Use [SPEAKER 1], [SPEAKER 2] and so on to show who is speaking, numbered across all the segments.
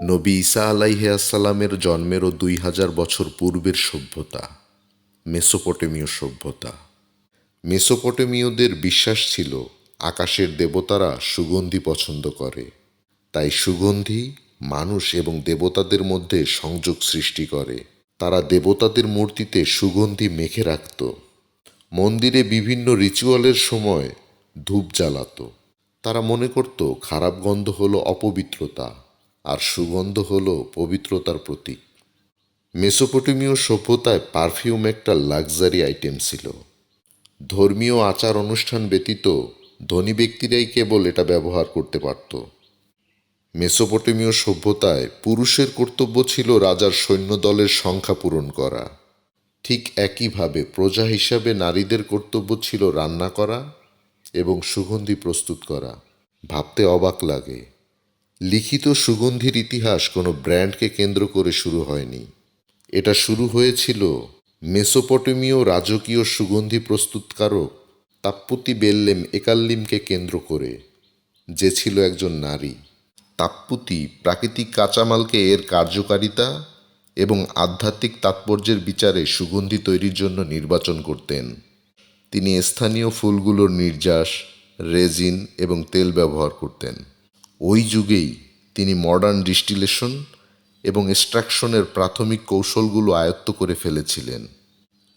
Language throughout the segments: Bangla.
[SPEAKER 1] নবী ঈসা আলাইহিসসালামের জন্মেরও ২,০০০ বছর পূর্বের সভ্যতা, মেসোপটেমীয় সভ্যতা। মেসোপটেমীয়দের বিশ্বাস ছিল আকাশের দেবতারা সুগন্ধি পছন্দ করে, তাই সুগন্ধি মানুষ এবং দেবতাদের মধ্যে সংযোগ সৃষ্টি করে। তারা দেবতাদের মূর্তিতে সুগন্ধি মেখে রাখত, মন্দিরে বিভিন্ন রিচুয়ালের সময় ধূপ জ্বালাত। তারা মনে করত খারাপ গন্ধ হলো অপবিত্রতা আর সুগন্ধ হলো পবিত্রতার প্রতীক। মেসোপটেমীয় সভ্যতায় পারফিউম একটা লাক্সারি আইটেম ছিল। ধর্মীয় আচার অনুষ্ঠান ব্যতীত ধনী ব্যক্তিরাই কেবল এটা ব্যবহার করতে পারত। মেসোপটেমীয় সভ্যতায় পুরুষের কর্তব্য ছিল রাজার সৈন্যদলের সংখ্যা পূরণ করা। ঠিক একইভাবে প্রজা হিসাবে নারীদের কর্তব্য ছিল রান্না করা এবং সুগন্ধি প্রস্তুত করা। ভাবতে অবাক লাগে, লিখিত সুগন্ধির ইতিহাস কোনো ব্র্যান্ডকে কেন্দ্র করে শুরু হয়নি। এটা শুরু হয়েছিল মেসোপটেমীয় রাজকীয় সুগন্ধি প্রস্তুতকারক তাপ্পুতি বেল্লেম একাল্লিমকে কেন্দ্র করে, যে ছিল একজন নারী। তাপ্পুতি প্রাকৃতিক কাঁচামালকে এর কার্যকারিতা এবং আধ্যাত্মিক তাৎপর্যের বিচারে সুগন্ধি তৈরির জন্য নির্বাচন করতেন। তিনি স্থানীয় ফুলগুলোর নির্যাস, রেজিন এবং তেল ব্যবহার করতেন। ওই যুগেই তিনি মডার্ন ডিস্টিলেশন এবং এক্সট্রাকশনের প্রাথমিক কৌশলগুলো আয়ত্ত করে ফেলেছিলেন।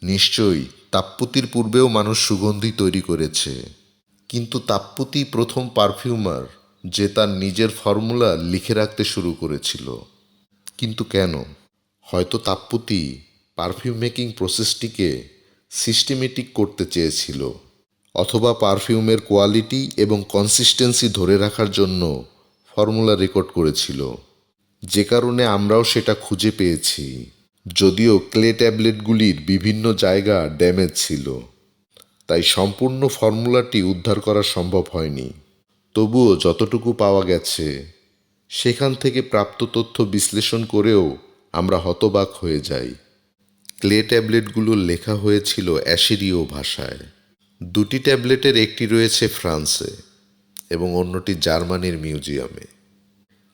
[SPEAKER 1] নিশ্চয়ই তাপ্পুতির পূর্বেও মানুষ সুগন্ধি তৈরি করেছে, কিন্তু তাপ্পুতি প্রথম পারফিউমার যে তার নিজের ফর্মুলা লিখে রাখতে শুরু করেছিল। কিন্তু কেন? হয়তো তাপ্পুতি পারফিউম মেকিং প্রসেসটিকে সিস্টেমেটিক করতে চেয়েছিল, অথবা পারফিউমের কোয়ালিটি এবং কনসিস্টেন্সি ধরে রাখার জন্য ফর্মুলা রেকর্ড করেছিল, যে কারণে আমরাও সেটা খুঁজে পেয়েছি। যদিও ক্লে ট্যাবলেটগুলির বিভিন্ন জায়গা ড্যামেজ ছিল, তাই সম্পূর্ণ ফর্মুলাটি উদ্ধার করা সম্ভব হয়নি। তবুও যতটুকু পাওয়া গেছে সেখান থেকে প্রাপ্ত তথ্য বিশ্লেষণ করেও আমরা হতবাক হয়ে যাই। ক্লে ট্যাবলেটগুলো লেখা হয়েছিল অ্যাসিরীয় ভাষায়। দুটি ট্যাবলেটের একটি রয়েছে ফ্রান্সে এবং অন্যটি জার্মানির মিউজিয়ামে।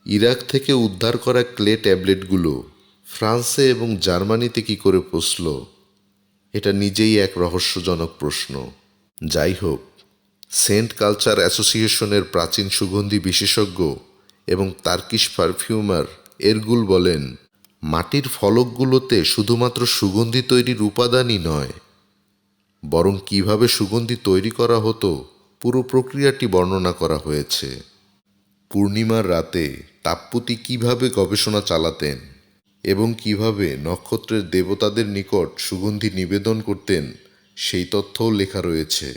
[SPEAKER 1] ইরাক থেকে উদ্ধার করা ক্লে ট্যাবলেটগুলো ফ্রান্সে এবং জার্মানিতে কী করে পৌঁছল, এটা নিজেই এক রহস্যজনক প্রশ্ন। যাই হোক, সেন্ট কালচার অ্যাসোসিয়েশনের প্রাচীন সুগন্ধি বিশেষজ্ঞ এবং তার্কিশ পারফিউমার এরগুল বলেন, মাটির ফলকগুলোতে শুধুমাত্র সুগন্ধি তৈরির উপাদানই নয়, বরং কিভাবে সুগন্ধি তৈরি করা হতো পুরো প্রক্রিয়াটি বর্ণনা করা হয়েছে। পূর্ণিমার রাতে তাপ্পুতি কিভাবে গবেষণা চালাতেন এবং কিভাবে নক্ষত্রের দেবতাদের নিকট সুগন্ধি নিবেদন করতেন সেই তথ্যও লেখা রয়েছে।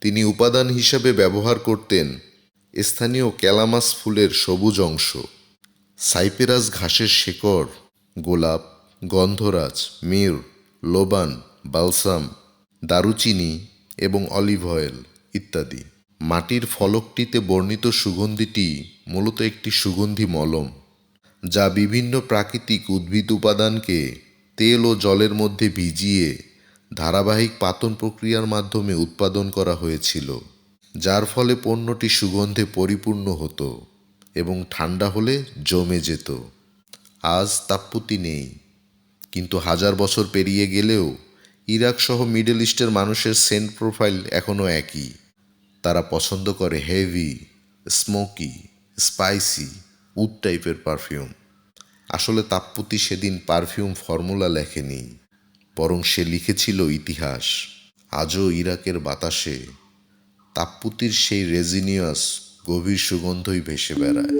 [SPEAKER 1] তিনি উপাদান হিসাবে ব্যবহার করতেন স্থানীয় ক্যালামাস ফুলের সবুজ অংশ, সাইপেরাস ঘাসের শেকড়, গোলাপ, গন্ধরাজ, মির, লোবান, বালসাম, দারুচিনি এবং অলিভ অয়েল ইত্যাদি। মাটির ফলকটিতে বর্ণিত সুগন্ধিটি মূলত একটি সুগন্ধি মলম, যা বিভিন্ন প্রাকৃতিক উদ্ভিদ উপাদানকে তেল ও জলের মধ্যে ভিজিয়ে ধারাবাহিক পাতন প্রক্রিয়ার মাধ্যমে উৎপাদন করা হয়েছিল, যার ফলে পণ্যটি সুগন্ধে পরিপূর্ণ হতো এবং ঠান্ডা হলে জমে যেত। আজ তাপ্পুতি নেই, কিন্তু 1000 বছর পেরিয়ে গেলেও ইরাক সহ মিডল ইস্টের মানুষের সেন্ট প্রোফাইল এখনও একই। তারা পছন্দ করে হেভি, স্মোকি, স্পাইসি, উড টাইপের পারফিউম। আসলে তাপ্পুতি সেদিন পারফিউম ফর্মুলা লেখেনি, বরং সে লিখেছিল ইতিহাস। আজও ইরাকের বাতাসে তাপ্পুতির সেই রেজিনিয়াস গভীর সুগন্ধই ভেসে বেড়ায়।